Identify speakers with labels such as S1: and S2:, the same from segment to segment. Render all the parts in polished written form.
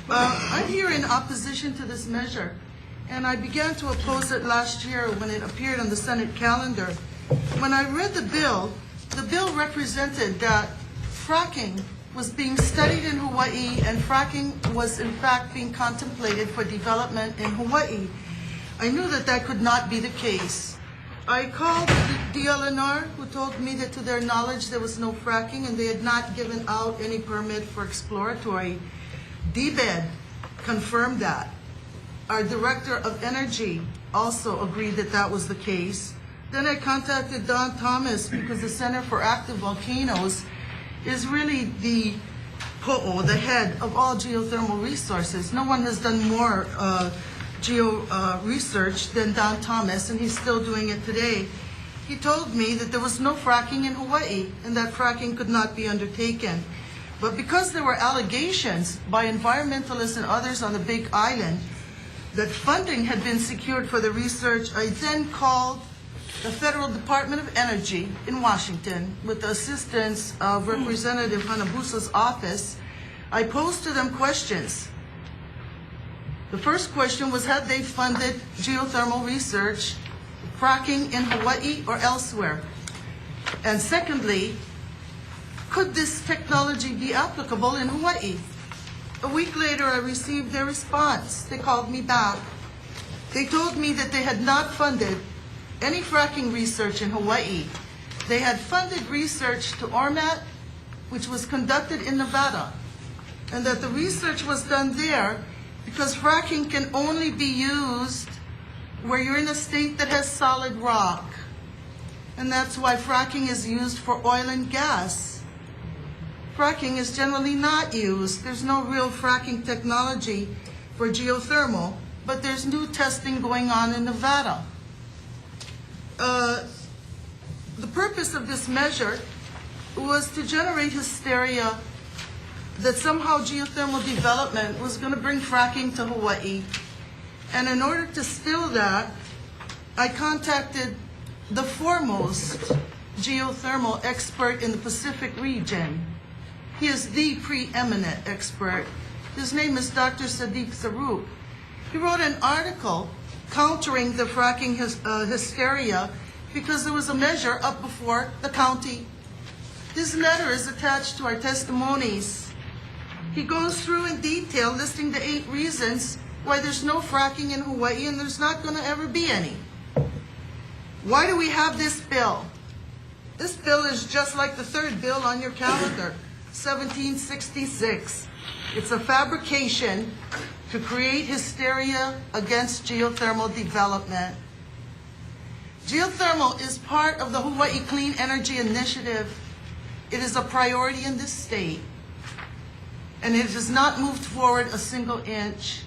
S1: I'm here in opposition to this measure, and I began to oppose it last year when it appeared on the Senate calendar. When I read the bill represented that fracking was being studied in Hawaii, and fracking was in fact being contemplated for development in Hawaii. I knew that that could not be the case. I called the DLNR, who told me that to their knowledge there was no fracking and they had not given out any permit for exploratory. DBED confirmed that. Our Director of Energy also agreed that that was the case. Then I contacted Don Thomas because the Center for Active Volcanoes is really the po'o, the head of all geothermal resources. No one has done more research than Don Thomas, and he's still doing it today. He told me that there was no fracking in Hawaii and that fracking could not be undertaken. But because there were allegations by environmentalists and others on the Big Island that funding had been secured for the research, I then called the Federal Department of Energy in Washington with the assistance of Representative Hanabusa's office. I posed to them questions. The first question was, had they funded geothermal research, fracking in Hawaii or elsewhere? And secondly, could this technology be applicable in Hawaii? A week later, I received their response. They called me back. They told me that they had not funded any fracking research in Hawaii. They had funded research to ORMAT, which was conducted in Nevada, and that the research was done there because fracking can only be used where you're in a state that has solid rock. And that's why fracking is used for oil and gas. Fracking is generally not used. There's no real fracking technology for geothermal, but there's new testing going on in Nevada. The purpose of this measure was to generate hysteria that somehow geothermal development was going to bring fracking to Hawaii. And in order to still that, I contacted the foremost geothermal expert in the Pacific region. He is the preeminent expert. His name is Dr. Sadiq Sarup. He wrote an article countering the fracking hysteria because there was a measure up before the county. This letter is attached to our testimonies. He goes through in detail listing the 8 reasons why there's no fracking in Hawaii and there's not going to ever be any. Why do we have this bill? This bill is just like the third bill on your calendar, 1766. It's a fabrication to create hysteria against geothermal development. Geothermal is part of the Hawaii Clean Energy Initiative. It is a priority in this state, and it has not moved forward a single inch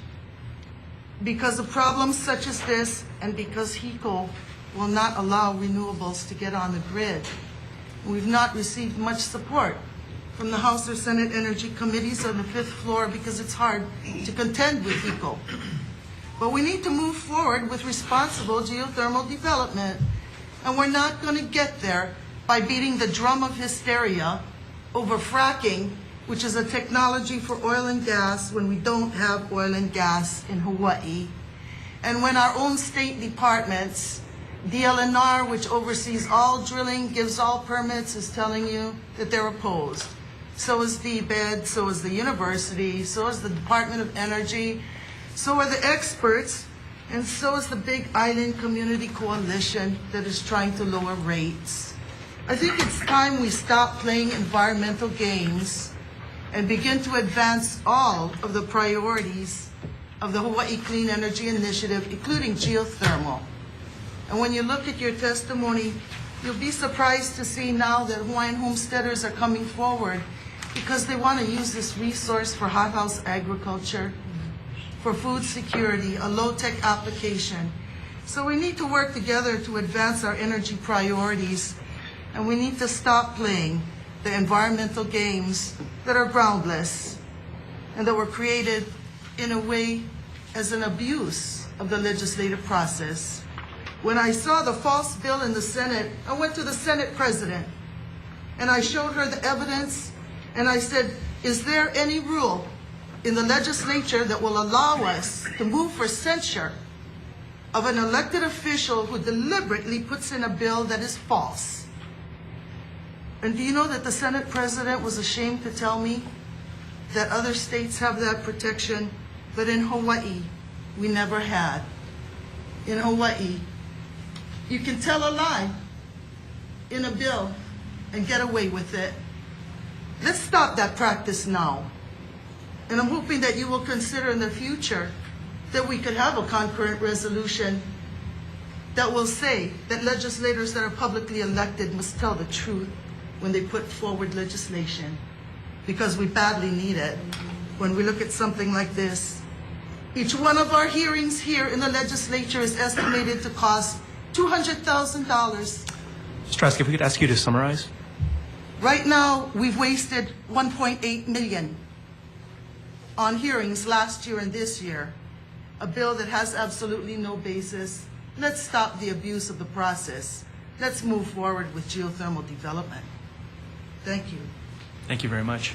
S1: because of problems such as this and because HECO will not allow renewables to get on the grid. We've not received much support from the House or Senate Energy Committees on the 5th floor because it's hard to contend with HECO. But we need to move forward with responsible geothermal development, and we're not going to get there by beating the drum of hysteria over fracking, which is a technology for oil and gas when we don't have oil and gas in Hawaii. And when our own state departments, DLNR, which oversees all drilling, gives all permits, is telling you that they're opposed. So is DBED, so is the university, so is the Department of Energy, so are the experts, and so is the Big Island Community Coalition that is trying to lower rates. I think it's time we stop playing environmental games and begin to advance all of the priorities of the Hawaii Clean Energy Initiative, including geothermal. And when you look at your testimony, you'll be surprised to see now that Hawaiian homesteaders are coming forward because they want to use this resource for hothouse agriculture, for food security, a low-tech application. So we need to work together to advance our energy priorities, and we need to stop playing the environmental games that are groundless and that were created in a way as an abuse of the legislative process. When I saw the false bill in the Senate, I went to the Senate president and I showed her the evidence and I said, is there any rule in the legislature that will allow us to move for censure of an elected official who deliberately puts in a bill that is false. And do you know that the Senate President was ashamed to tell me that other states have that protection, but in Hawaii, we never had. In Hawaii, you can tell a lie in a bill and get away with it. Let's stop that practice now. And I'm hoping that you will consider in the future that we could have a concurrent resolution that will say that legislators that are publicly elected must tell the truth when they put forward legislation, because we badly need it. When we look at something like this, each one of our hearings here in the legislature is estimated to cost $200,000.
S2: Ms. Trask, if we could ask you to summarize.
S1: Right now, we've wasted $1.8 million on hearings last year and this year, a bill that has absolutely no basis. Let's stop the abuse of the process. Let's move forward with geothermal development. Thank you.
S2: Thank you very much.